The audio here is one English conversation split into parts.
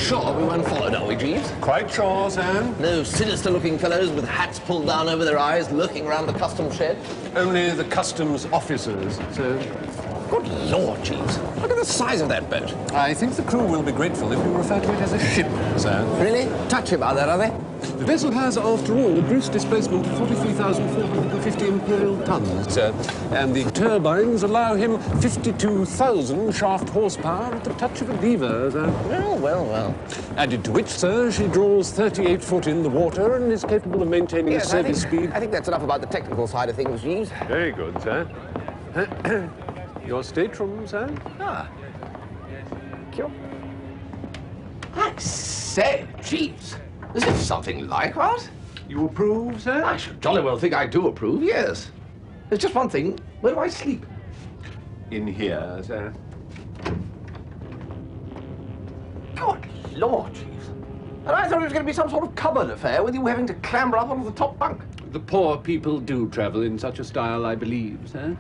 sure we weren't followed, are we, Jeeves? Quite sure, sir. No sinister-looking fellows with hats pulled down over their eyes lurking around the customs shed? Only the customs officers, sir. Good Lord, Jeeves. Look at the size of that boat. I think the crew will be grateful if you refer to it as a ship, sir. Really? Touchy about that, are they? The vessel has, after all, a gross displacement of 43,450 imperial tons, sir. And the turbines allow him 52,000 shaft horsepower at the touch of a lever, sir. Well, well, well. Added to which, sir, she draws 38 foot in the water and is capable of maintaining a service speed. I think that's enough about the technical side of things, Jeeves. Very good, sir. Your stateroom, sir? Ah. Thank you. I say, Jeeves, this is something like what? You approve, sir? I should jolly well think I do approve, yes. There's just one thing. Where do I sleep? In here, sir. Good Lord, Jeeves. And I thought it was going to be some sort of cupboard affair with you having to clamber up onto the top bunk. The poor people do travel in such a style, I believe, sir.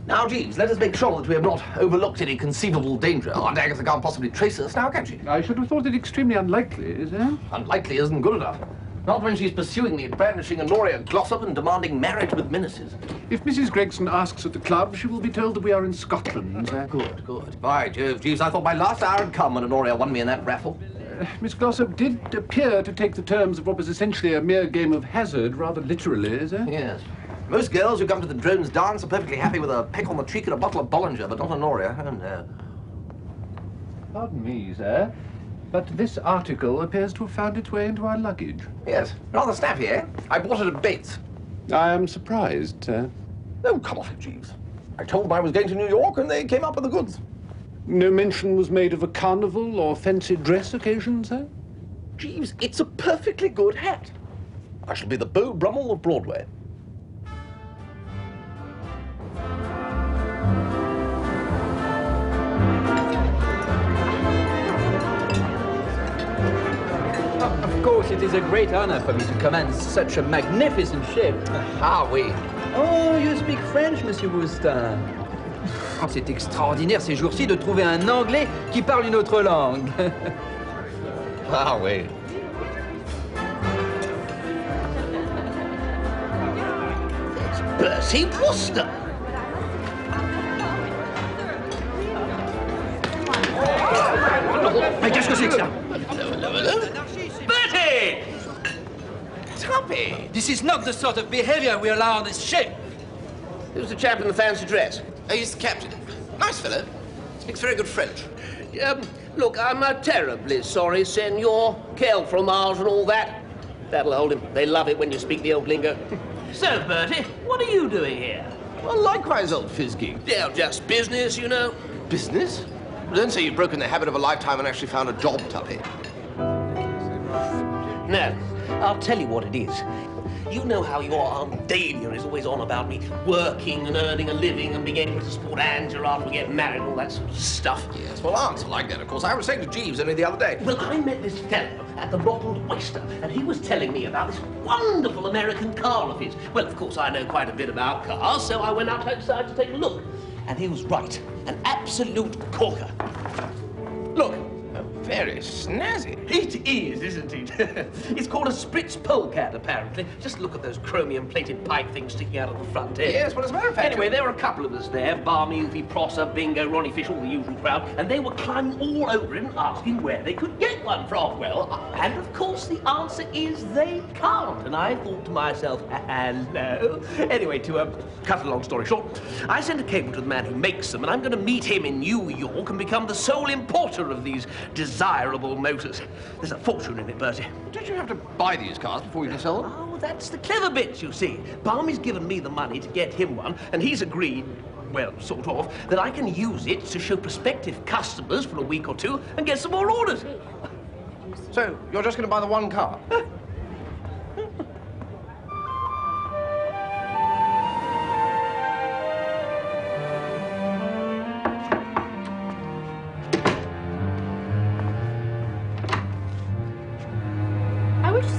Now, Jeeves, let us make sure that we have not overlooked any conceivable danger. Aunt Agatha can't possibly trace us now, can she? I should have thought it extremely unlikely, sir. Unlikely isn't good enough. Not when she's pursuing me, brandishing Honoria Glossop and demanding marriage with menaces. If Mrs. Gregson asks at the club, she will be told that we are in Scotland, sir. Good, good. By Jove, Jeeves, I thought my last hour had come when Honoria won me in that raffle. Miss Glossop did appear to take the terms of what was essentially a mere game of hazard rather literally, sir. Yes. Most girls who come to the drones dance are perfectly happy with a peck on the cheek and a bottle of Bollinger, but not Honoria. Oh, no. Pardon me, sir, but this article appears to have found its way into our luggage. Yes. Rather snappy, eh? I bought it at Bates. I am surprised, sir. Oh, come off it, Jeeves. I told them I was going to New York and they came up with the goods. No mention was made of a carnival or fancy dress occasion, sir? Jeeves, it's a perfectly good hat. I shall be the Beau Brummel of Broadway. Of course, it is a great honor for me to command such a magnificent ship. Ah, oui. Oh, you speak French, Monsieur Wooster. Oh, c'est extraordinaire ces jours-ci de trouver un Anglais qui parle une autre langue. Ah, oui. It's Bertie Wooster. Mais qu'est-ce que c'est que ça? Bertie! Tuppy! This is not the sort of behavior we allow on this ship. Who's the chap in the fancy dress? Oh, he's the captain. Nice fellow. Speaks very good French. Look, I'm terribly sorry, senor. Quel fromage and all that. That'll hold him. They love it when you speak the old lingo. So, Bertie, what are you doing here? Well, likewise, old Fizzgig. Yeah, just business, you know. Business? Don't say you've broken the habit of a lifetime and actually found a job, Tuppy. No, I'll tell you what it is. You know how your Aunt Dahlia is always on about me working and earning a living and being able to support Angela after we get married and all that sort of stuff. Yes, well, aunts are like that, of course. I was saying to Jeeves only the other day. Well, I met this fellow at the Bottled Oyster, and he was telling me about this wonderful American car of his. Well, of course, I know quite a bit about cars, so I went outside to take a look. And he was right. An absolute corker. Look. Very snazzy. It is, isn't it? It's called a Spritz polecat, apparently. Just look at those chromium-plated pipe things sticking out of the front end. Yes, well, as a matter of fact... Anyway, there were a couple of us there. Barmy, Oofy, Prosser, Bingo, Ronnie Fish, all the usual crowd. And they were climbing all over him, asking where they could get one from. Well, and of course the answer is they can't. And I thought to myself, hello. Anyway, to cut a long story short, I sent a cable to the man who makes them, and I'm going to meet him in New York and become the sole importer of these desirable motors. There's a fortune in it, Bertie. Don't you have to buy these cars before you can sell them? Oh, that's the clever bit, you see. Barmy's given me the money to get him one, and he's agreed, well, sort of, that I can use it to show prospective customers for a week or two and get some more orders. So, you're just going to buy the one car?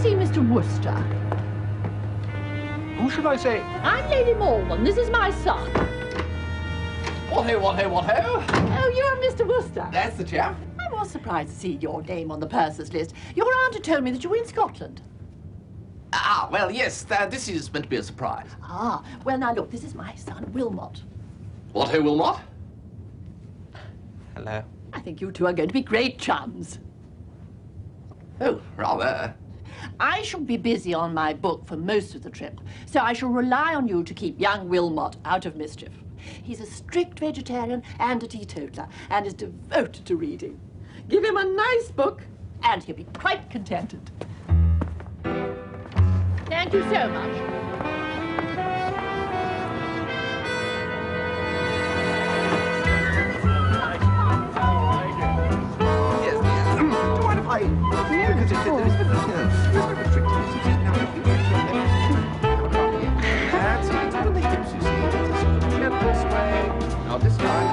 Mr. Wooster. Who should I say? I'm Lady Malden. This is my son. What-ho? Oh, you're Mr. Wooster. That's the chap. I was surprised to see your name on the purser's list. Your aunt had told me that you were in Scotland. Ah, well, yes, this is meant to be a surprise. Ah, well, now look, this is my son, Wilmot. What-ho, Wilmot? Hello. I think you two are going to be great chums. Oh, rather. I shall be busy on my book for most of the trip, so I shall rely on you to keep young Wilmot out of mischief. He's a strict vegetarian and a teetotaler, and is devoted to reading. Give him a nice book, and he'll be quite contented. Thank you so much. Yes, dear. Do you mind if I... Because there's a bit of a trick to this. That's it. It's one of the hips, you see. Just sort of get this way. Now this time.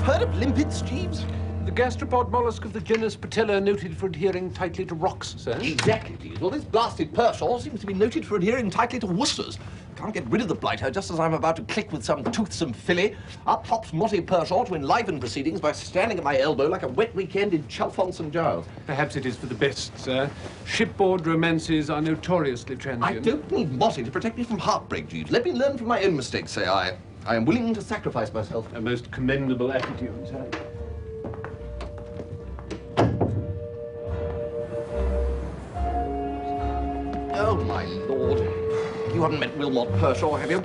Heard of limpets, Jeeves? The gastropod mollusk of the genus Patella, noted for adhering tightly to rocks, sir. Exactly, Jeeves. Well, this blasted Pershaw seems to be noted for adhering tightly to Woosters. Can't get rid of the blighter just as I'm about to click with some toothsome filly. Up pops Motty Pershaw to enliven proceedings by standing at my elbow like a wet weekend in Chalfont St. Giles. Perhaps it is for the best, sir. Shipboard romances are notoriously transient. I don't need Motty to protect me from heartbreak, Jeeves. Let me learn from my own mistakes, say I. I am willing to sacrifice myself. A most commendable attitude, sir. Oh, my Lord. You haven't met Wilmot Pershaw, have you?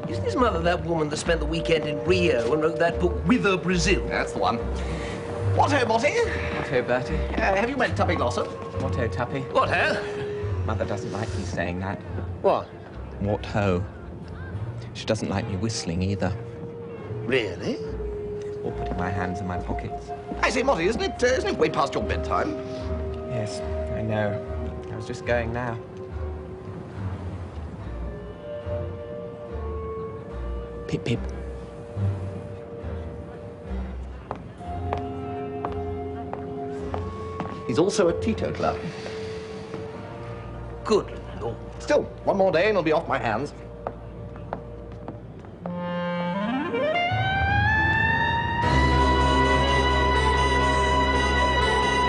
Isn't his mother that woman that spent the weekend in Rio and wrote that book, Whither Brazil? That's the one. What-ho, Motty? What-ho, Bertie? Have you met Tuppy Glossop? What-ho, Tuppy? What, huh? Mother doesn't like me saying that. What? What-ho. She doesn't like me whistling either. Really? Or putting my hands in my pockets. I say, Motty, isn't it way past your bedtime? Yes, I know. I was just going now. Pip, pip. He's also a teetotaler. Good Lord. Still, one more day and he'll be off my hands.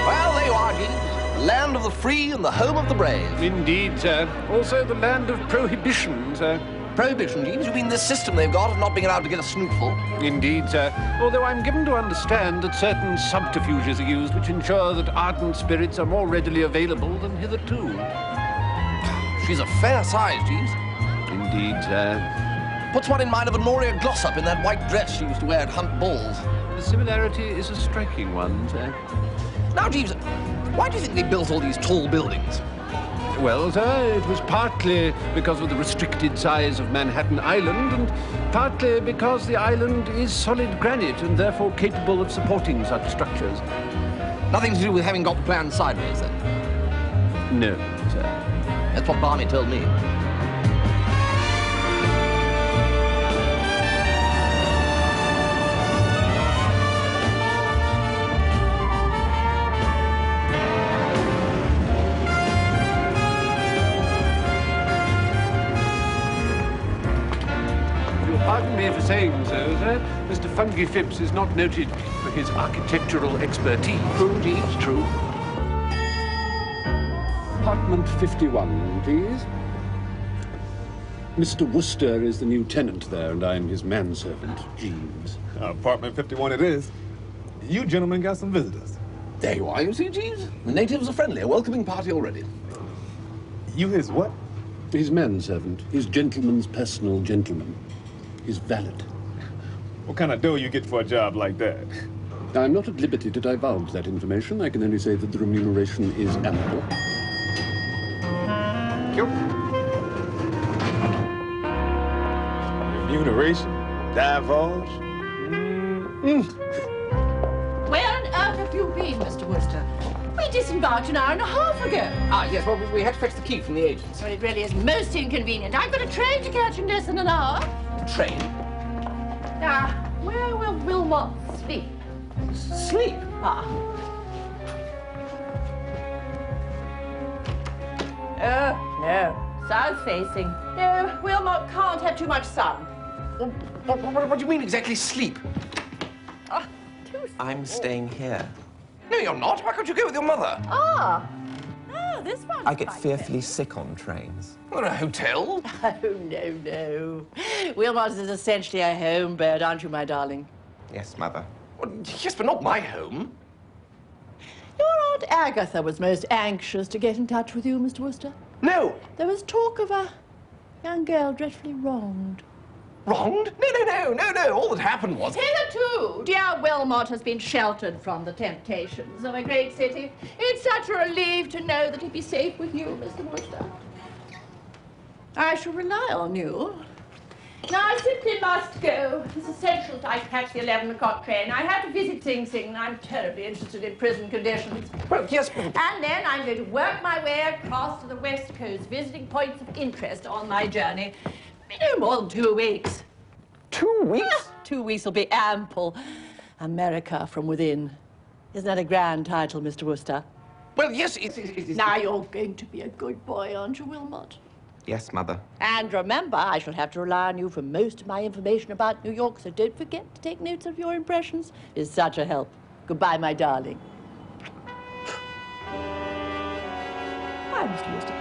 Well, there you are, Jeeves. The land of the free and the home of the brave. Indeed, sir. Also the land of prohibition, sir. Prohibition, Jeeves? You mean this system they've got of not being allowed to get a snootful? Indeed, sir. Although I'm given to understand that certain subterfuges are used which ensure that ardent spirits are more readily available than hitherto. She's a fair size, Jeeves. Indeed, sir. Puts one in mind of Honoria Glossop in that white dress she used to wear at Hunt Balls. The similarity is a striking one, sir. Now, Jeeves, why do you think they built all these tall buildings? Well, sir, it was partly because of the restricted size of Manhattan Island, and partly because the island is solid granite and therefore capable of supporting such structures. Nothing to do with having got planned sideways, then? No, sir. That's what Barney told me. Pardon me for saying so, sir. Mr. Fungi Phipps is not noted for his architectural expertise. True, Jeeves, true. Apartment 51, please. Mr. Wooster is the new tenant there, and I'm his manservant, Jeeves. Apartment 51 it is. You gentlemen got some visitors. There you are, you see, Jeeves. The natives are friendly, a welcoming party already. You his what? His manservant, his gentleman's personal gentleman, his valet. What kind of dough you get for a job like that? I'm not at liberty to divulge that information. I can only say that the remuneration is ample. Thank you. Remuneration? Divulge? Where on earth have you been, Mr. Wooster? We disembarked an hour and a half ago. Ah, yes, well, we had to fetch the key from the agents. Well, it really is most inconvenient. I've got a train to catch in less than an hour. Train? Now, where will Wilmot sleep? Sleep? Ah. Oh, no. South facing. No, Wilmot can't have too much sun. What do you mean exactly, sleep? Ah, too... I'm staying here. No, you're not. Why can't you go with your mother? Ah. Oh, this one. I get fearfully sick on trains. Or a hotel? Oh, no, no. Wilmot is essentially a home bird, aren't you, my darling? Yes, Mother. Well, yes, but not my home. Your Aunt Agatha was most anxious to get in touch with you, Mr. Wooster. No. There was talk of a young girl dreadfully wronged. Wronged? No. All that happened was... Hitherto, dear Wilmot has been sheltered from the temptations of a great city. It's such a relief to know that he'd be safe with you, Mr. Wooster. I shall rely on you. Now, I simply must go. It's essential that I catch the 11 o'clock train. I have to visit Sing Sing, and I'm terribly interested in prison conditions. Well, yes, but... And then I'm going to work my way across to the West Coast, visiting points of interest on my journey. No more than 2 weeks. 2 weeks? 2 weeks will be ample. America from within. Isn't that a grand title, Mr. Wooster? Well, yes, it's... Now you're going to be a good boy, aren't you, Wilmot? Yes, Mother. And remember, I shall have to rely on you for most of my information about New York, so don't forget to take notes of your impressions. It's such a help. Goodbye, my darling. Bye, Mr. Wooster.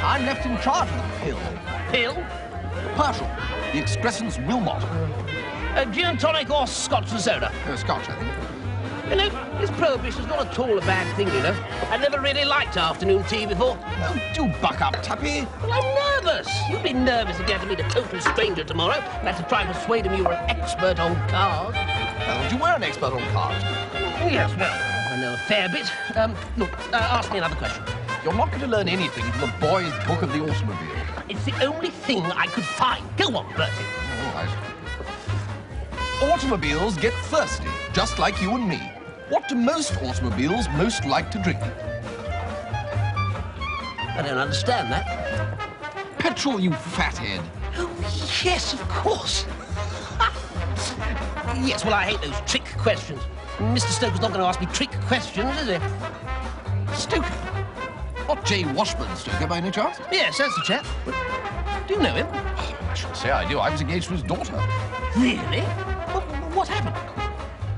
I'm left in charge of the pill. Pill? Partial. The excrescence Wilmot. Gin and tonic or Scotch and soda? Scotch, I think. You know, this prohibition's not at all a bad thing, you know. I've never really liked afternoon tea before. Oh, do buck up, Tuppy. Well, I'm nervous. You'll be nervous if you have to meet a total stranger tomorrow. You have to try and persuade him you were an expert on cards. Well, you were an expert on cards. Yes, well, I know a fair bit. Look, ask me another question. You're not going to learn anything from the boy's book of the automobile. It's the only thing I could find. Go on, Bertie. All right. Automobiles get thirsty, just like you and me. What do most automobiles most like to drink? I don't understand that. Petrol, you fathead. Oh, yes, of course. Yes, well, I hate those trick questions. Mr. Stoker's not going to ask me trick questions, is he? Stoker? Not J. Washburn Stoker, by any chance? Yes, that's the chap. But do you know him? Oh, I should say I do. I was engaged to his daughter. Really? What happened?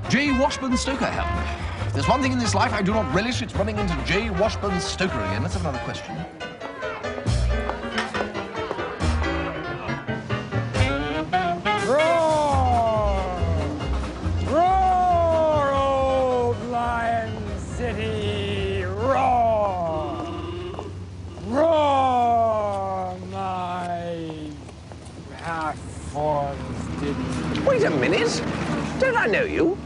J. Washburn Stoker happened. If there's one thing in this life I do not relish, it's running into J. Washburn Stoker again. Let's have another question. Roar, old Lion City, roar! Roar, my half-formed didn't... Wait a minute. Don't I know you?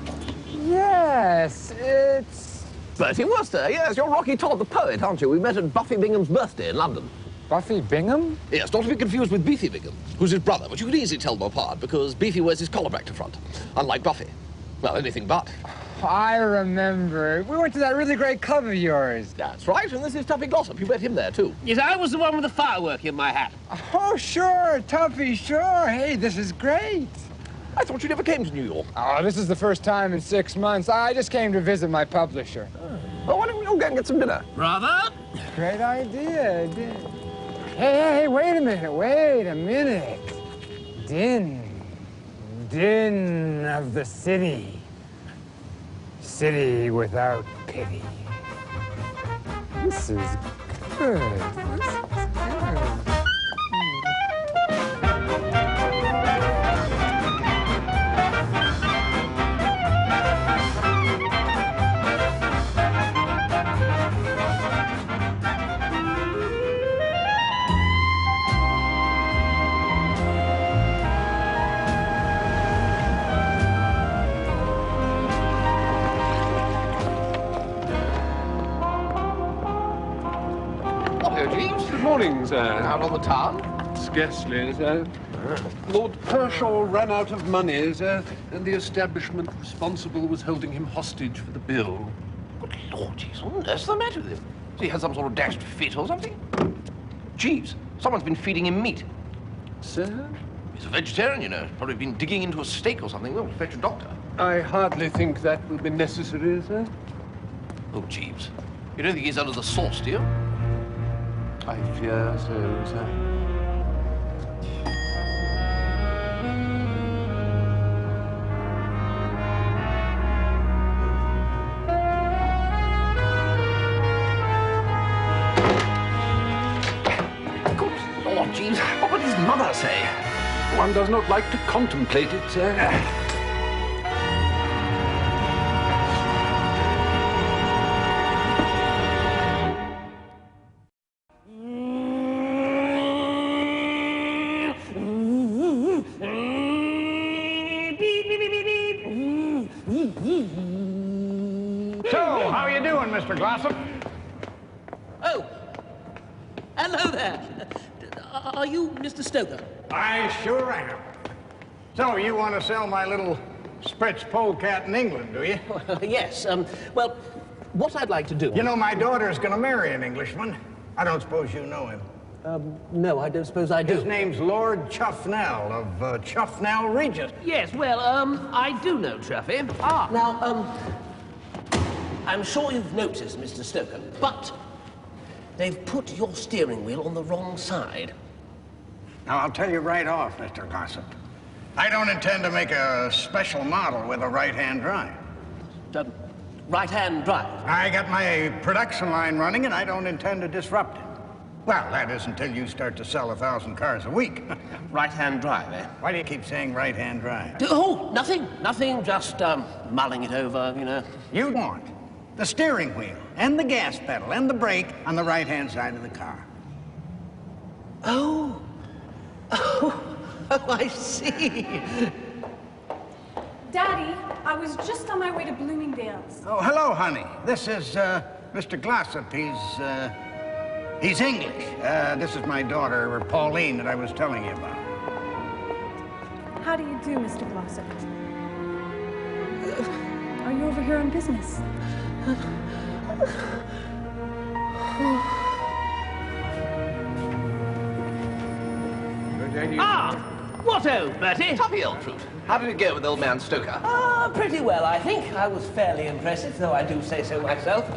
Yes, it's... Bertie Wooster, yes, you're Rocky Todd the poet, aren't you? We met at Buffy Bingham's birthday in London. Buffy Bingham? Yes, not to be confused with Beefy Bingham, who's his brother, but you could easily tell them apart because Beefy wears his collar back to front, unlike Buffy. Well, anything but. I remember. We went to that really great club of yours. That's right, and this is Tuppy Glossop. You met him there, too. Yes, I was the one with the firework in my hat. Oh, sure, Tuppy, sure. Hey, this is great. I thought you never came to New York. Oh, this is the first time in 6 months. I just came to visit my publisher. Well, why don't we all go and get some dinner? Brother? Great idea. Hey, wait a minute. Din of the city. City without pity. This is good. morning, sir. Out on the town? Scarcely, sir. Lord Pershaw ran out of money, sir, and the establishment responsible was holding him hostage for the bill. Good Lord, Jeeves, what on earth's the matter with him? Has he had some sort of dashed fit or something? Jeeves, someone's been feeding him meat. Sir? He's a vegetarian, you know. He's probably been digging into a steak or something. We'll fetch a doctor. I hardly think that will be necessary, sir. Oh, Jeeves, you don't think he's under the sauce, do you? I fear so, sir. Jeeves, what would his mother say? One does not like to contemplate it, sir. So, how are you doing, Mr. Glossop? Oh, hello there. Are you Mr. Stoker? I sure am. So, you want to sell my little Spritz polecat in England, do you? Yes. Well, what I'd like to do... You know, my daughter's going to marry an Englishman. I don't suppose you know him. No, I don't suppose I do. His name's Lord Chuffnell of Chuffnell Regis. Yes, well, I do know Truffy. Ah. Now, I'm sure you've noticed, Mr. Stoker, but they've put your steering wheel on the wrong side. Now, I'll tell you right off, Mr. Glossop. I don't intend to make a special model with a right-hand drive. Right-hand drive? I got my production line running, and I don't intend to disrupt it. Well, that is until you start to sell 1,000 cars a week. Right-hand drive, eh? Why do you keep saying right-hand drive? Oh, nothing, just mulling it over, you know. You want the steering wheel and the gas pedal and the brake on the right-hand side of the car. Oh, I see. Daddy, I was just on my way to Bloomingdale's. Oh, hello, honey. This is Mr. Glossop. He's English. This is my daughter, Pauline, that I was telling you about. How do you do, Mr. Glossop? Are you over here on business? Ah! What-o, Bertie? Tuppy, old fruit. How did it go with old man Stoker? Pretty well, I think. I was fairly impressive, though I do say so myself.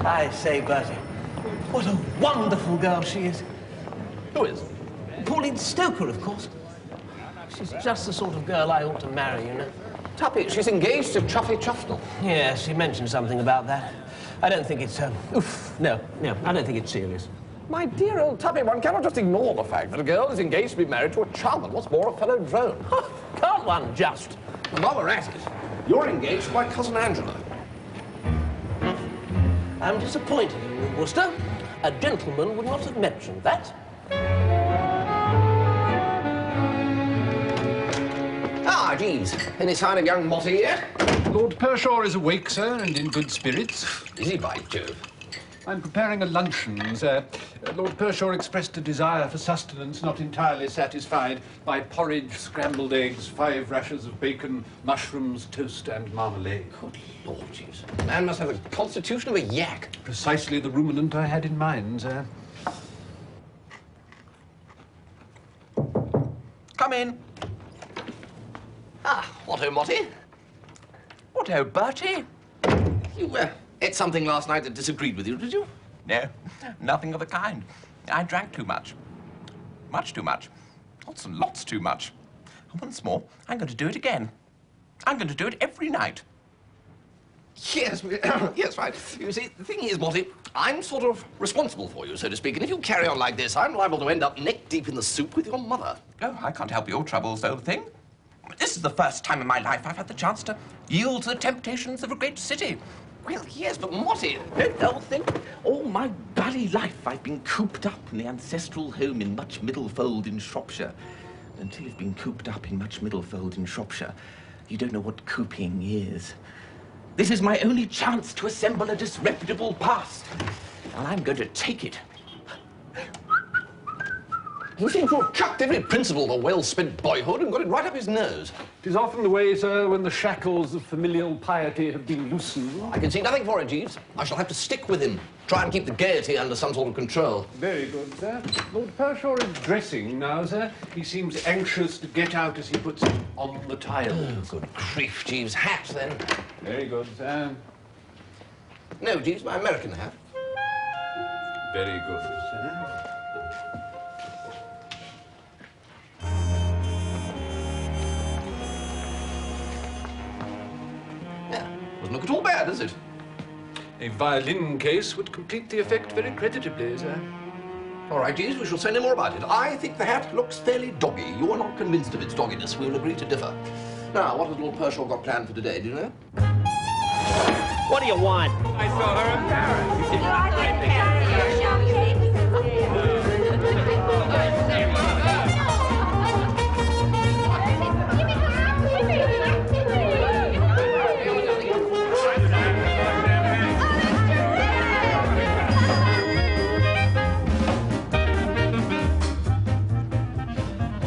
I say, Bertie, what a wonderful girl she is. Who is? Pauline Stoker, of course. She's just the sort of girl I ought to marry, you know. Tuppy, she's engaged to Chuffy Chuffnell. Yes, she mentioned something about that. I don't think it's, no, I don't think it's serious. My dear old Tuppy, one cannot just ignore the fact that a girl is engaged to be married to a chum, and what's more, a fellow drone. Can't one just? And while we're at it, you're engaged to my cousin Angela. I'm disappointed in you, Wooster. A gentleman would not have mentioned that. Ah, Jeeves. Any sign of young Motty yet? Lord Pershaw is awake, sir, and in good spirits. Is he, by Jove? I'm preparing a luncheon, sir. Lord Pershaw expressed a desire for sustenance not entirely satisfied by porridge, scrambled eggs, 5 rashers of bacon, mushrooms, toast, and marmalade. Good Lord, Jeeves. Man must have the constitution of a yak. Precisely the ruminant I had in mind, sir. Come in. Ah, what-o, Motty? What-o, Bertie? You, ate something last night that disagreed with you, did you? No, nothing of the kind. I drank too much. Much too much. Lots and lots too much. And once more, I'm going to do it again. I'm going to do it every night. Yes, yes, right. You see, the thing is, Motty, I'm sort of responsible for you, so to speak, and if you carry on like this, I'm liable to end up neck deep in the soup with your mother. Oh, I can't help your troubles, old thing. This is the first time in my life I've had the chance to yield to the temptations of a great city. Well, yes, but Motty... Old thing, all my bally life I've been cooped up in the ancestral home in Much Middlefold in Shropshire. Until you've been cooped up in Much Middlefold in Shropshire, you don't know what cooping is. This is my only chance to assemble a disreputable past, and I'm going to take it. He seems to have chucked every principle of a well-spent boyhood and got it right up his nose. It is often the way, sir, when the shackles of familial piety have been loosened. I can see nothing for it, Jeeves. I shall have to stick with him. Try and keep the gaiety under some sort of control. Very good, sir. Lord Pershaw is dressing now, sir. He seems anxious to get out, as he puts it, on the tile. Oh, good grief, Jeeves. Hat, then. Very good, sir. No, Jeeves, my American hat. Very good, sir. Yeah, doesn't look at all bad, does it? A violin case would complete the effect very creditably, sir. All right, Jeeves, we shall say no more about it. I think the hat looks fairly doggy. You are not convinced of its dogginess. We'll agree to differ. Now, what has Lord Pershaw got planned for today, do you know? What do you want? I saw her in Paris.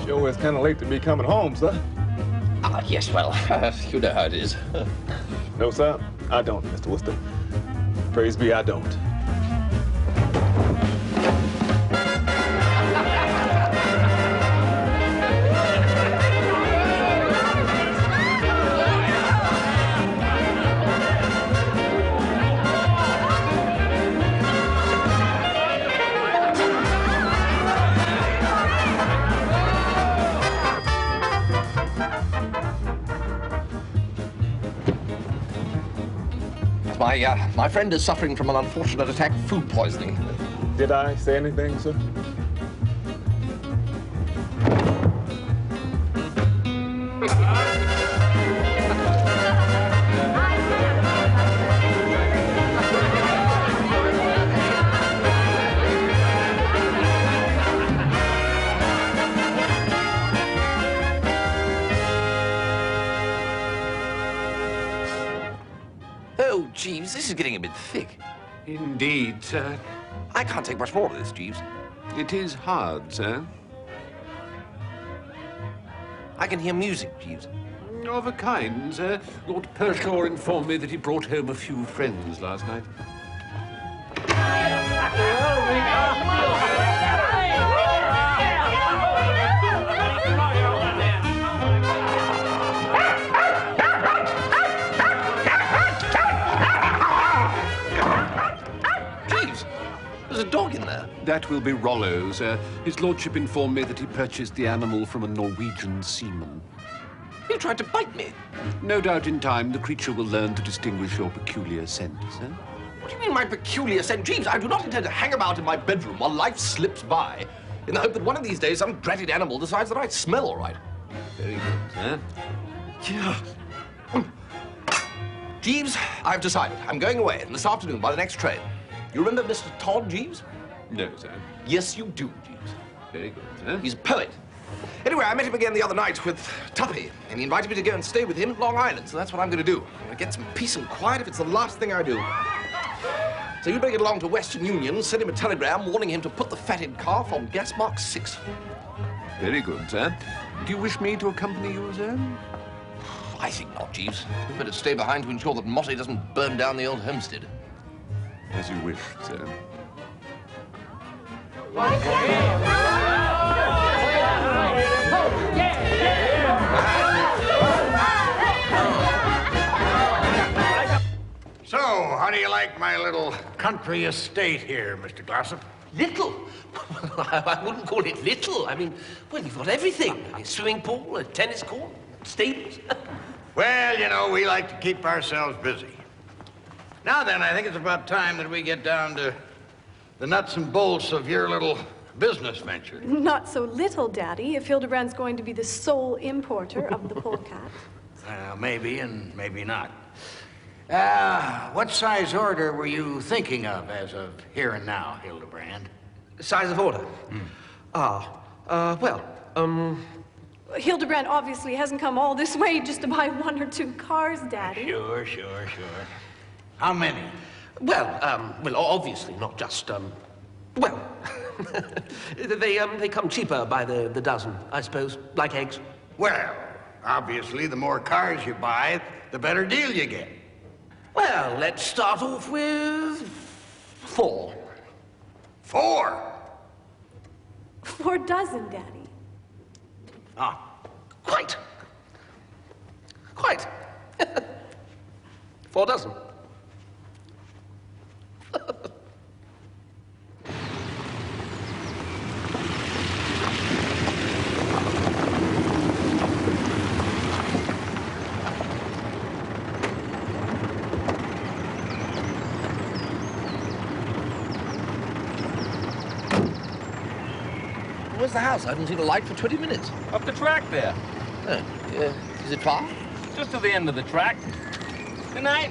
Sure, it's kind of late to be coming home, sir. Ah, yes, well, you know how it is. No, sir, I don't, Mr. Wooster. Praise be, I don't. My friend is suffering from an unfortunate attack of food poisoning. Did I say anything, sir? Oh, Jeeves, this is getting a bit thick. Indeed, sir. I can't take much more of this, Jeeves. It is hard, sir. I can hear music, Jeeves. Of a kind, sir. Lord Pershaw informed me that he brought home a few friends last night. There's a dog in there. That will be Rollo, sir. His lordship informed me that he purchased the animal from a Norwegian seaman. He tried to bite me. No doubt in time the creature will learn to distinguish your peculiar scent, sir. What do you mean, my peculiar scent? Jeeves, I do not intend to hang about in my bedroom while life slips by, in the hope that one of these days some dreaded animal decides that I smell all right. Very good, sir. Yeah. Jeeves, I've decided. I'm going away this afternoon by the next train. You remember Mr. Todd, Jeeves? No, sir. Yes, you do, Jeeves. Very good, sir. He's a poet. Anyway, I met him again the other night with Tuppy, and he invited me to go and stay with him at Long Island, so that's what I'm going to do. I'm going to get some peace and quiet if it's the last thing I do. So you better get along to Western Union, send him a telegram warning him to put the fatted calf on gas mark 6. Very good, sir. Do you wish me to accompany you, sir? I think not, Jeeves. You'd better stay behind to ensure that Motti doesn't burn down the old homestead. As you wish, sir. So, how do you like my little country estate here, Mr. Glossop? Little? I wouldn't call it little. I mean, well, you've got everything. A swimming pool, a tennis court, stables. Well, you know, we like to keep ourselves busy. Now then, I think it's about time that we get down to the nuts and bolts of your little business venture. Not so little, Daddy, if Hildebrand's going to be the sole importer of the polecat. Maybe and maybe not. What size order were you thinking of as of here and now, Hildebrand? Size of order? Hildebrand obviously hasn't come all this way just to buy 1 or 2 cars, Daddy. Sure. How many? Well, obviously not just, Well, they come cheaper by the dozen, I suppose, like eggs. Well, obviously, the more cars you buy, the better deal you get. Well, let's start off with 4. 4? 4 dozen, Daddy. Ah, quite. 4 dozen. Where's the house? I haven't seen a light for 20 minutes. Up the track there. Oh, is it far? Just to the end of the track. Good night.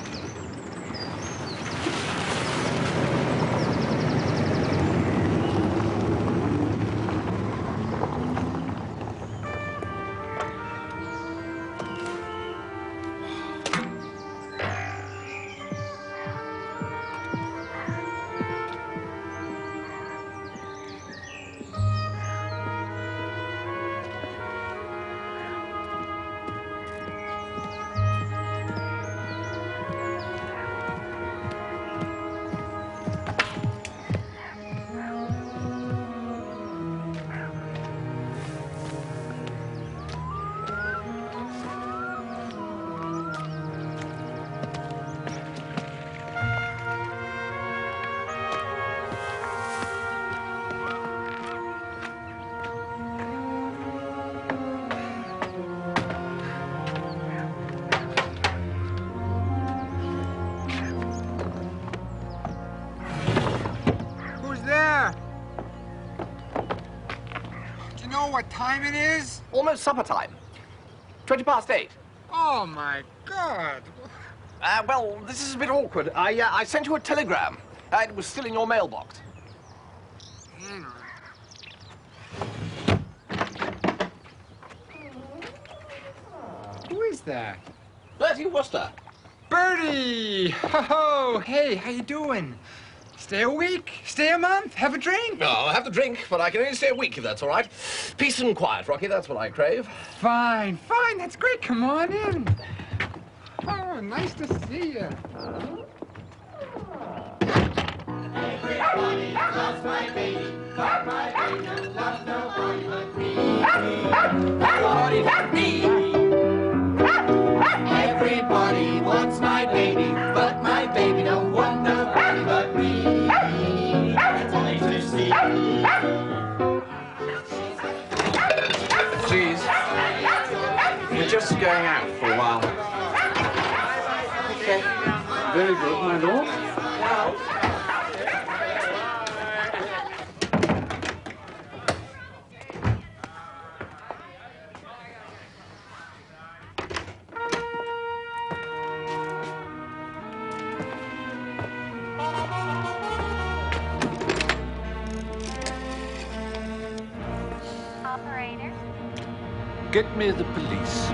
What time it is? Almost supper time. 20 past 8. Oh, my God. Well, this is a bit awkward. I sent you a telegram. It was still in your mailbox. Who is that? Bertie Wooster. Bertie! Oh, hey, how you doing? Stay a week? Stay a month? Have a drink? No, I'll have the drink, but I can only stay a week if that's all right. Peace and quiet, Rocky, that's what I crave. Fine, fine, that's great. Come on in. Oh, nice to see you. Everybody loves my baby, but my baby loves nobody but me. Nobody but me. Everybody wants my baby, but my baby don't want nobody but me. That's all they to see. Jeeves, we're just going out for a while. Okay. Very good, my lord. Operator. Get me the police.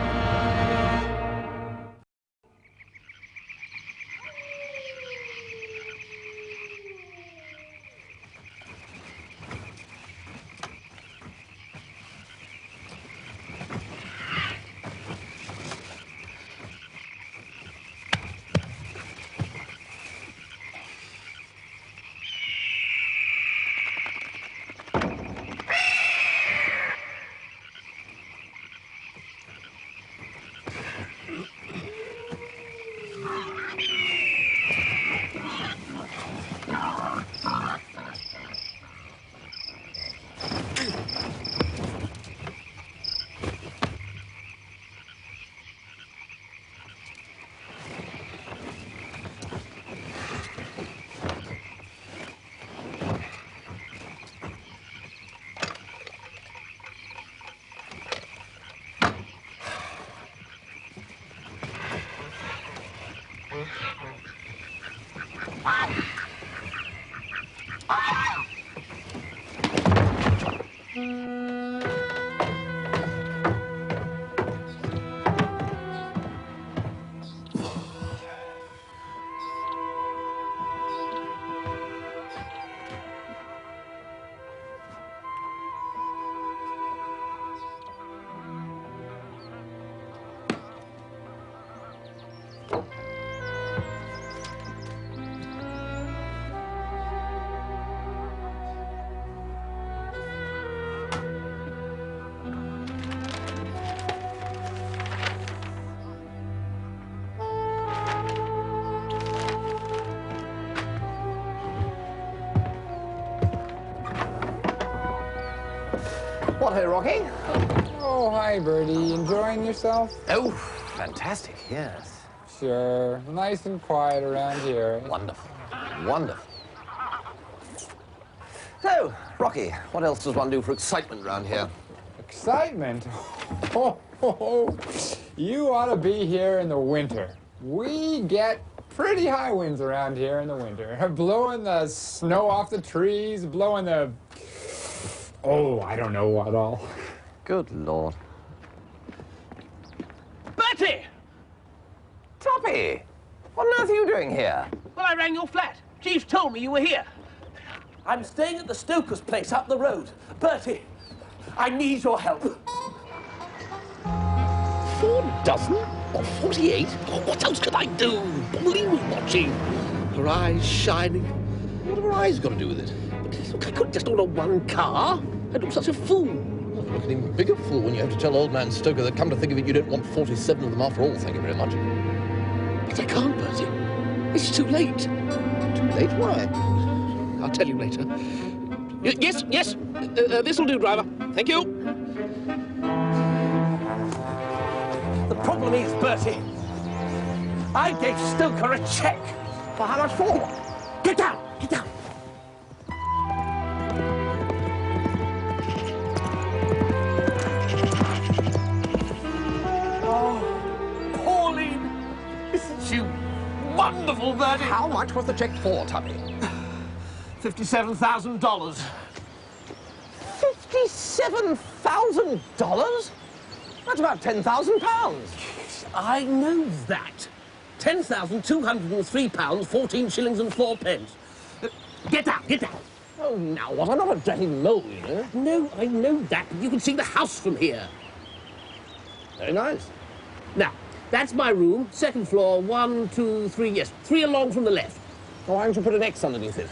hey, Rocky. Oh, hi, Bertie. Enjoying yourself? Oh, fantastic, yes. Sure. Nice and quiet around here. Wonderful. Wonderful. So, Rocky, what else does one do for excitement around here? Excitement? Oh, you ought to be here in the winter. We get pretty high winds around here in the winter. Blowing the snow off the trees, blowing the... Oh, I don't know what all. Good Lord. Bertie! Toppy! What on earth are you doing here? Well, I rang your flat. Jeeves told me you were here. I'm staying at the Stoker's place up the road. Bertie, I need your help. 4 dozen? Or 48? Oh, what else could I do? Pauline was watching. Her eyes shining. What have her eyes got to do with it? But I couldn't just order 1 car. I'd look such a fool. Well, look an even bigger fool when you have to tell old man Stoker that, come to think of it, you don't want 47 of them after all, thank you very much. But I can't, Bertie. It's too late. Too late? Why? I'll tell you later. Yes. This'll do, driver. Thank you. The problem is, Bertie, I gave Stoker a cheque. For how much for? Get down! Get down! Oh, Pauline! Isn't she wonderful, Bertie? How much was the cheque for, Tubby? $57,000. $57,000? That's about £10,000. I know that. £10,203, 14 shillings and 4 pence. Get down, get down. Oh, now what? I'm not a dirty mole, you know. No, I know that, but you can see the house from here. Very nice. Now, that's my room, 2nd floor, 1, 2, 3, yes, 3 along from the left. Oh, why don't you put an X underneath it?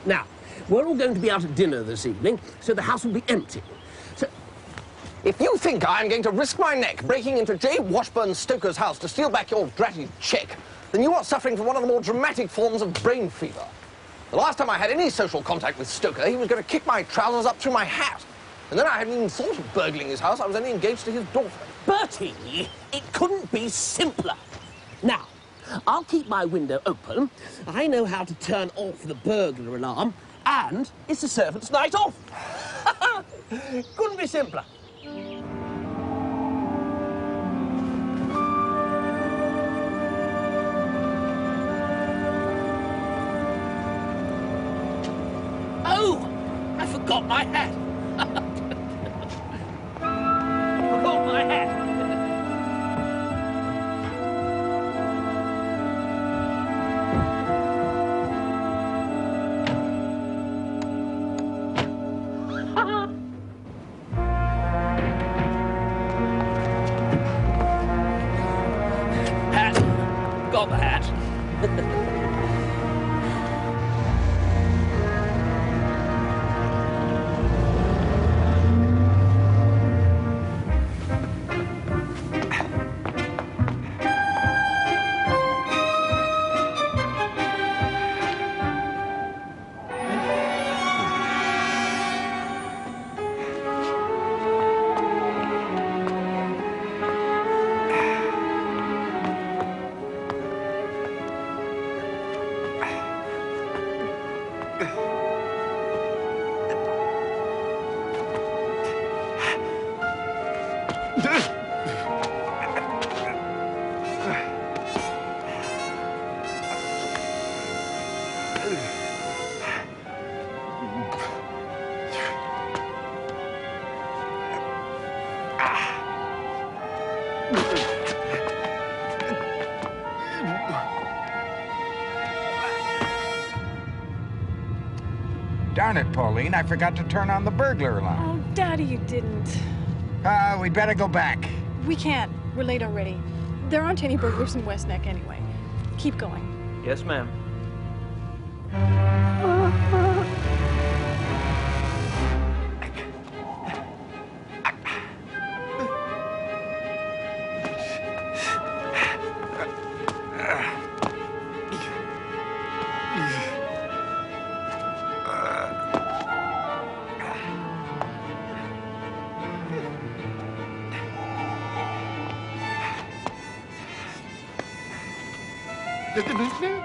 Now, we're all going to be out at dinner this evening, so the house will be empty. So, if you think I'm going to risk my neck breaking into J. Washburn Stoker's house to steal back your dratty cheque, then you are suffering from one of the more dramatic forms of brain fever. The last time I had any social contact with Stoker, he was going to kick my trousers up through my hat. And then I hadn't even thought of burgling his house. I was only engaged to his daughter. Bertie, it couldn't be simpler. Now, I'll keep my window open. I know how to turn off the burglar alarm, and it's the servants' night off. Couldn't be simpler. Oh, I forgot my hat. Forgot my hat. Hat. Got the hat. Darn it, Pauline, I forgot to turn on the burglar alarm. Oh, Daddy, you didn't. We'd better go back. We can't. We're late already. There aren't any burglars in West Neck anyway. Keep going. Yes, ma'am. briefly?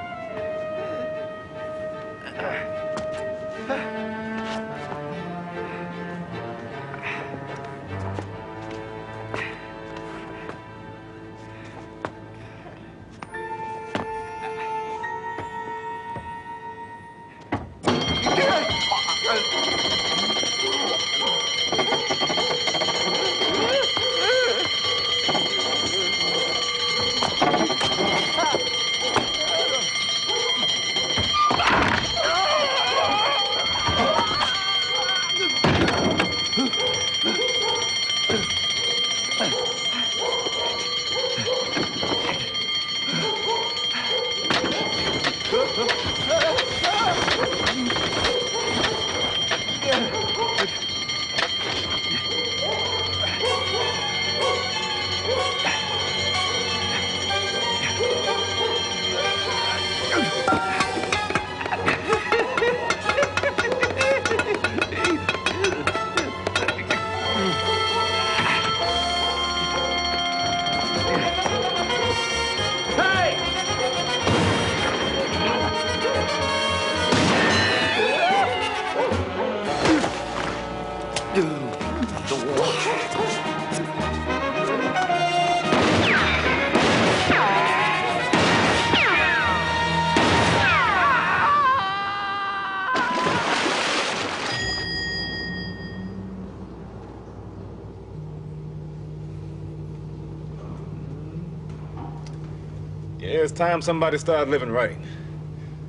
Yeah, it's time somebody started living right.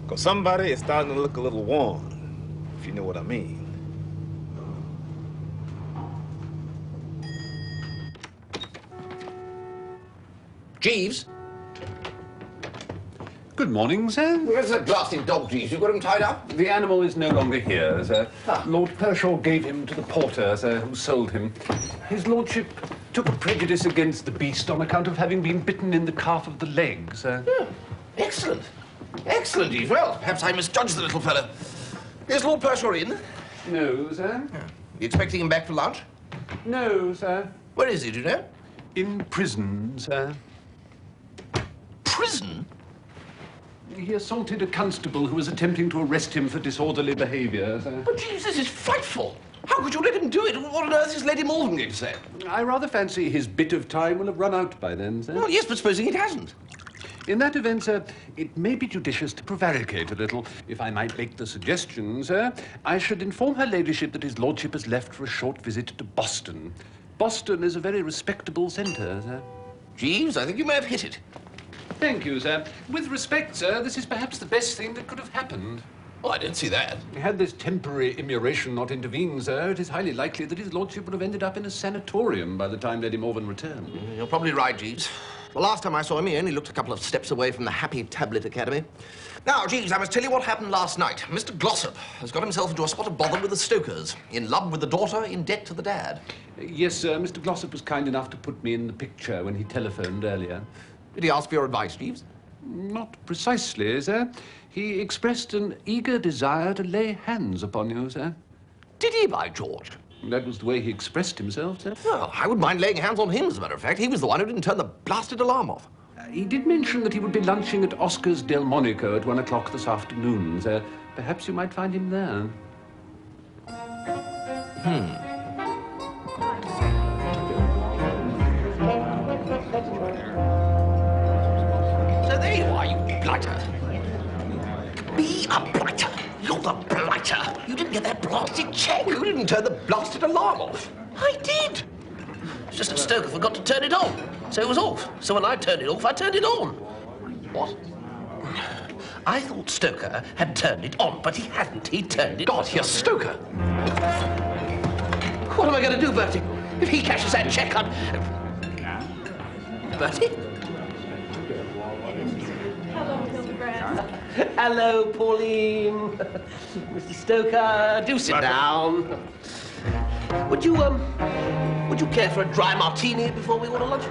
Because somebody is starting to look a little worn, if you know what I mean. Jeeves? Good morning, sir. Where's that blasting dog, Jeeves? You got him tied up? The animal is no longer here, sir. Lord Pershaw gave him to the porter, sir, who sold him. His lordship took a prejudice against the beast on account of having been bitten in the calf of the leg, sir. Yeah. Excellent. Excellent, Jeeves. Well, perhaps I misjudged the little fellow. Is Lord Pershaw in? No, sir. Yeah. You expecting him back for lunch? No, sir. Where is he, do you know? In prison, sir. Prison? He assaulted a constable who was attempting to arrest him for disorderly behaviour, sir. But, Jeeves, this is frightful. How could you let him do it? What on earth is Lady Malden going to say? I rather fancy his bit of time will have run out by then, sir. Well, yes, but supposing it hasn't. In that event, sir, it may be judicious to prevaricate a little. If I might make the suggestion, sir, I should inform her ladyship that his lordship has left for a short visit to Boston. Boston is a very respectable centre, sir. Jeeves, I think you may have hit it. Thank you, sir. With respect, sir, this is perhaps the best thing that could have happened. Oh, I didn't see that. Had this temporary immuration not intervened, sir, it is highly likely that his lordship would have ended up in a sanatorium by the time Lady Morven returned. You're probably right, Jeeves. The last time I saw him, he only looked a couple of steps away from the Happy Tablet Academy. Now, Jeeves, I must tell you what happened last night. Mr. Glossop has got himself into a spot of bother with the Stokers. In love with the daughter, in debt to the dad. Yes, sir. Mr. Glossop was kind enough to put me in the picture when he telephoned earlier. Did he ask for your advice, Jeeves? Not precisely, sir. He expressed an eager desire to lay hands upon you, sir. Did he, by George? That was the way he expressed himself, sir. Well, I wouldn't mind laying hands on him, as a matter of fact. He was the one who didn't turn the blasted alarm off. He did mention that he would be lunching at Oscar's Delmonico at 1 o'clock this afternoon, sir. Perhaps you might find him there. So there you are, you blighter. Be a blighter. You're the blighter. You didn't get that blasted check. You didn't turn the blasted alarm off. I did. It's just that Stoker forgot to turn it on. So it was off. So when I turned it off, I turned it on. What? I thought Stoker had turned it on, but he hadn't. He turned it God, here's Stoker. What am I going to do, Bertie? If he cashes that check, I'm... Bertie? Hello, Pauline. Mr. Stoker, do sit down. Would you care for a dry martini before we order lunch?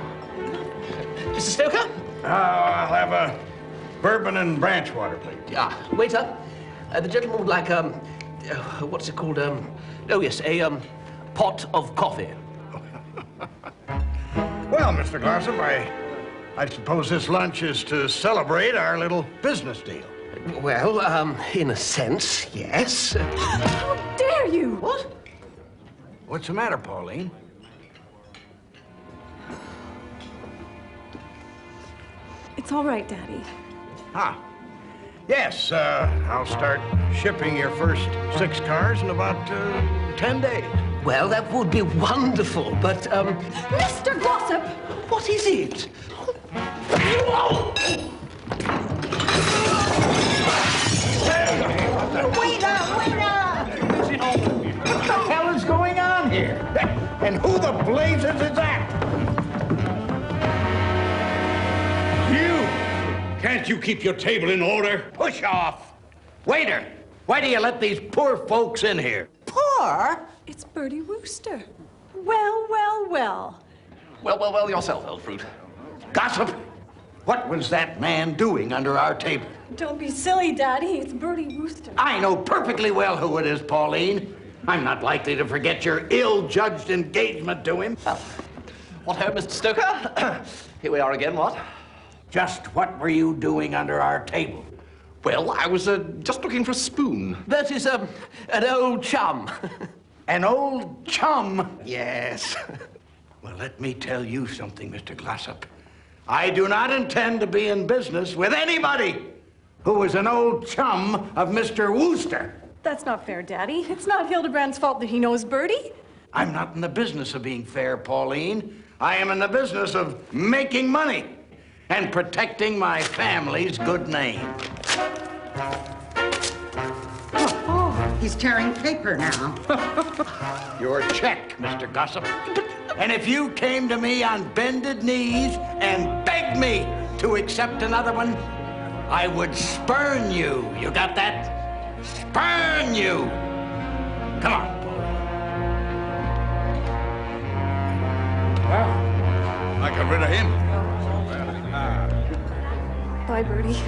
Mr. Stoker? I'll have a bourbon and branch water, please. Yeah, waiter. The gentleman would like, what's it called? Oh, yes, a pot of coffee. Well, Mr. Glossop, I suppose this lunch is to celebrate our little business deal. Well, in a sense, yes. How dare you? What? What's the matter, Pauline? It's all right, Daddy. Ah. Yes, I'll start shipping your first 6 cars in about 10 days. Well, that would be wonderful, but, Mr. Glossop! What is it? Waiter! What the hell is going on here? And who the blazes is that? You! Can't you keep your table in order? Push off! Waiter, why do you let these poor folks in here? Poor? It's Bertie Wooster. Well, well, well. Well, yourself, old fruit. Gossip! What was that man doing under our table? Don't be silly, Daddy. It's Bertie Wooster. I know perfectly well who it is, Pauline. I'm not likely to forget your ill-judged engagement to him. What ho, Mr. Stoker? Here we are again, what? Just what were you doing under our table? Well, I was just looking for a spoon. Bertie's, an old chum. An old chum? Yes. Well, let me tell you something, Mr. Glossop. I do not intend to be in business with anybody who is an old chum of Mr. Wooster. That's not fair, Daddy. It's not Hildebrand's fault that he knows Bertie. I'm not in the business of being fair, Pauline. I am in the business of making money and protecting my family's good name. He's tearing paper now. Your check, Mr. Gossip. And if you came to me on bended knees and begged me to accept another one, I would spurn you. You got that? Spurn you. Come on. Well, I got rid of him. Bye, Bertie.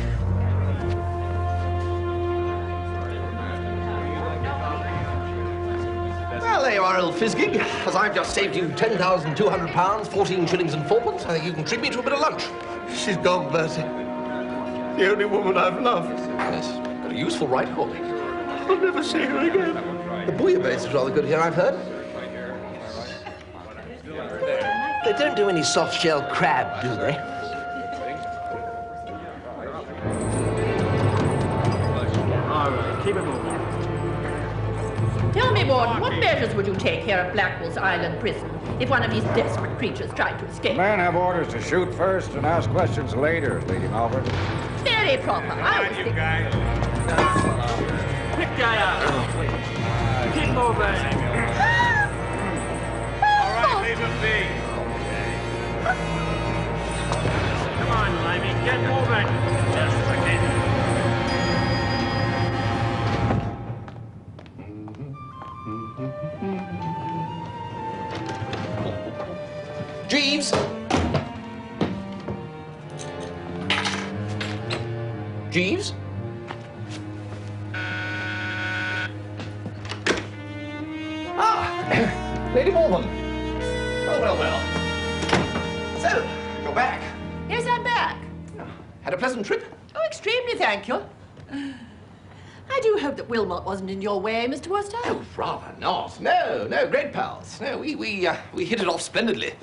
Well, there you are, old Fizzgig. As I've just saved you £10,200, 14 shillings and 4pence, I think you can treat me to a bit of lunch. She's gone, Bertie. The only woman I've loved. Yes, got a useful right hook. I'll never see her again. The bouillabaisse is rather good here, I've heard. They don't do any soft-shell crab, do they? All right, keep it moving. Tell me, Warden, what measures would you take here at Blackwell's Island prison if one of these desperate creatures tried to escape? Men have orders to shoot first and ask questions later, Lady Malvern. Very proper. I always think... Pick guy up. Keep moving. All right, leave him be. Come on, Limey, get moving. Just a second. Jeeves! Jeeves? Ah, Lady Malvern. Well. So, you're back. Yes, I'm back. Had a pleasant trip? Oh, extremely, thank you. I do hope that Wilmot wasn't in your way, Mr. Wooster. Oh, rather not. No, great pals. No, we hit it off splendidly.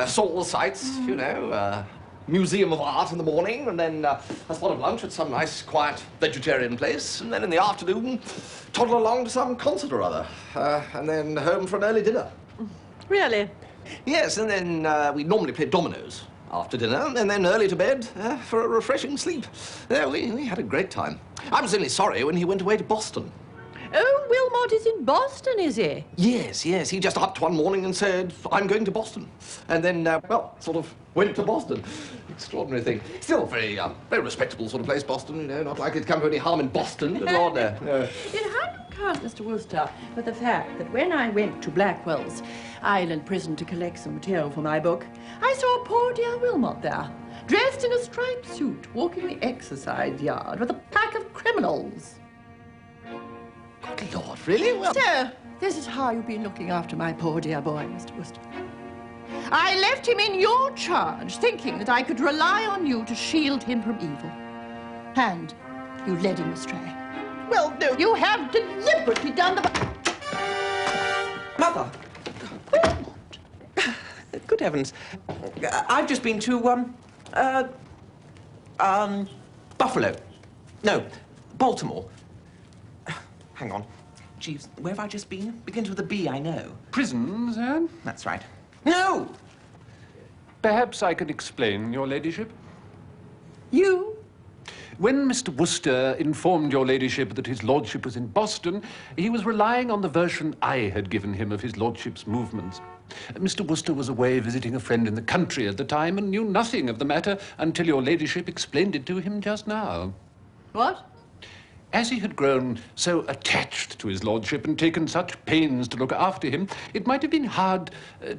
Saw all the sights, you know, Museum of Art in the morning, and then a spot of lunch at some nice, quiet vegetarian place, and then in the afternoon, toddle along to some concert or other, and then home for an early dinner. Really? Yes, and then we normally play dominoes after dinner, and then early to bed for a refreshing sleep. We had a great time. I was only sorry when he went away to Boston. Oh, Wilmot is in Boston, is he? Yes. He just upped one morning and said, I'm going to Boston. And then, sort of went to Boston. Extraordinary thing. Still very respectable sort of place, Boston, you know, not likely to come to any harm in Boston, but Lord, no. It hadn't count, Mr. Wooster, with the fact that when I went to Blackwell's Island prison to collect some material for my book, I saw poor dear Wilmot there, dressed in a striped suit, walking the exercise yard with a pack of criminals. Good Lord, really? Well... So, this is how you've been looking after my poor dear boy, Mr. Wooster. I left him in your charge, thinking that I could rely on you to shield him from evil. And you led him astray. Well, no. You have deliberately done the... Mother! Good heavens. I've just been to, Buffalo. No, Baltimore. Hang on. Jeeves, where have I just been? Begins with a B, I know. Prison, sir? That's right. No! Perhaps I could explain, your ladyship. You? When Mr. Wooster informed your ladyship that his lordship was in Boston, he was relying on the version I had given him of his lordship's movements. Mr. Wooster was away visiting a friend in the country at the time and knew nothing of the matter until your ladyship explained it to him just now. What? As he had grown so attached to his lordship and taken such pains to look after him, it might have been hard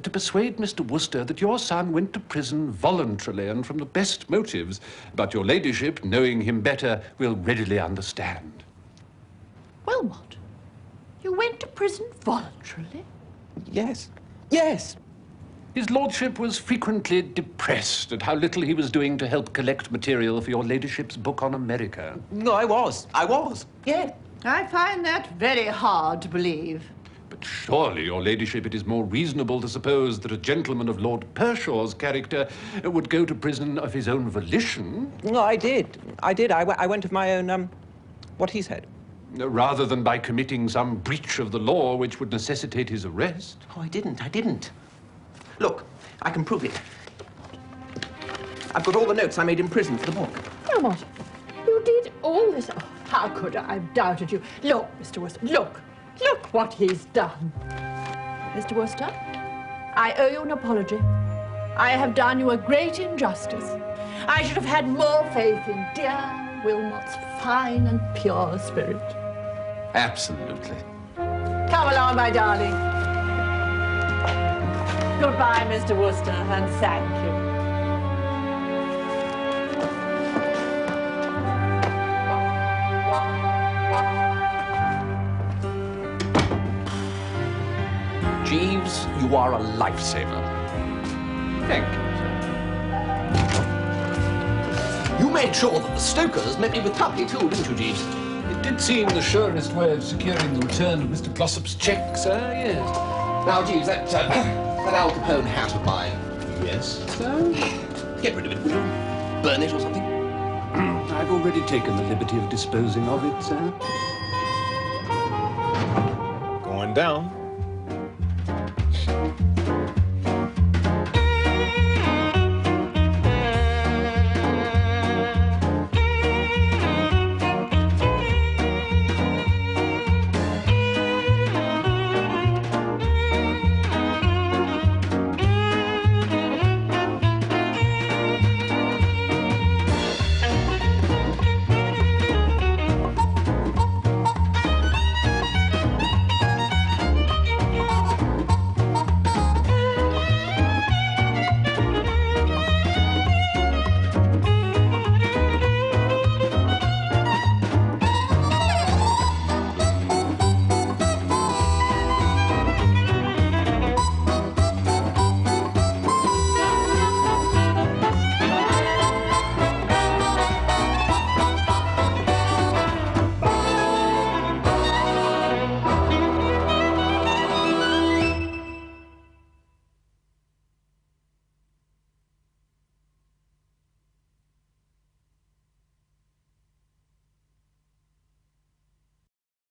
to persuade Mr. Wooster that your son went to prison voluntarily and from the best motives. But your ladyship, knowing him better, will readily understand. Wilmot, you went to prison voluntarily? Yes. Yes. His lordship was frequently depressed at how little he was doing to help collect material for your ladyship's book on America. No, I was. Yeah. I find that very hard to believe. But surely, your ladyship, it is more reasonable to suppose that a gentleman of Lord Pershaw's character would go to prison of his own volition. No, I did. I went of my own, what he said. Rather than by committing some breach of the law which would necessitate his arrest. Oh, I didn't. Look, I can prove it. I've got all the notes I made in prison for the book. Wilmot, you did all this. Oh, how could I have doubted you? Look, Mr. Wooster, look. Look what he's done. Mr. Wooster, I owe you an apology. I have done you a great injustice. I should have had more faith in dear Wilmot's fine and pure spirit. Absolutely. Come along, my darling. Goodbye, Mr. Wooster, and thank you. Jeeves, you are a lifesaver. Thank you, sir. You made sure that the Stokers met me with company too, didn't you, Jeeves? It did seem the surest way of securing the return of Mr. Glossop's cheque, sir, yes. Now, Jeeves, that Al Capone hat of mine. Yes, sir? Get rid of it, would you? Burn it or something? I've already taken the liberty of disposing of it, sir. Going down.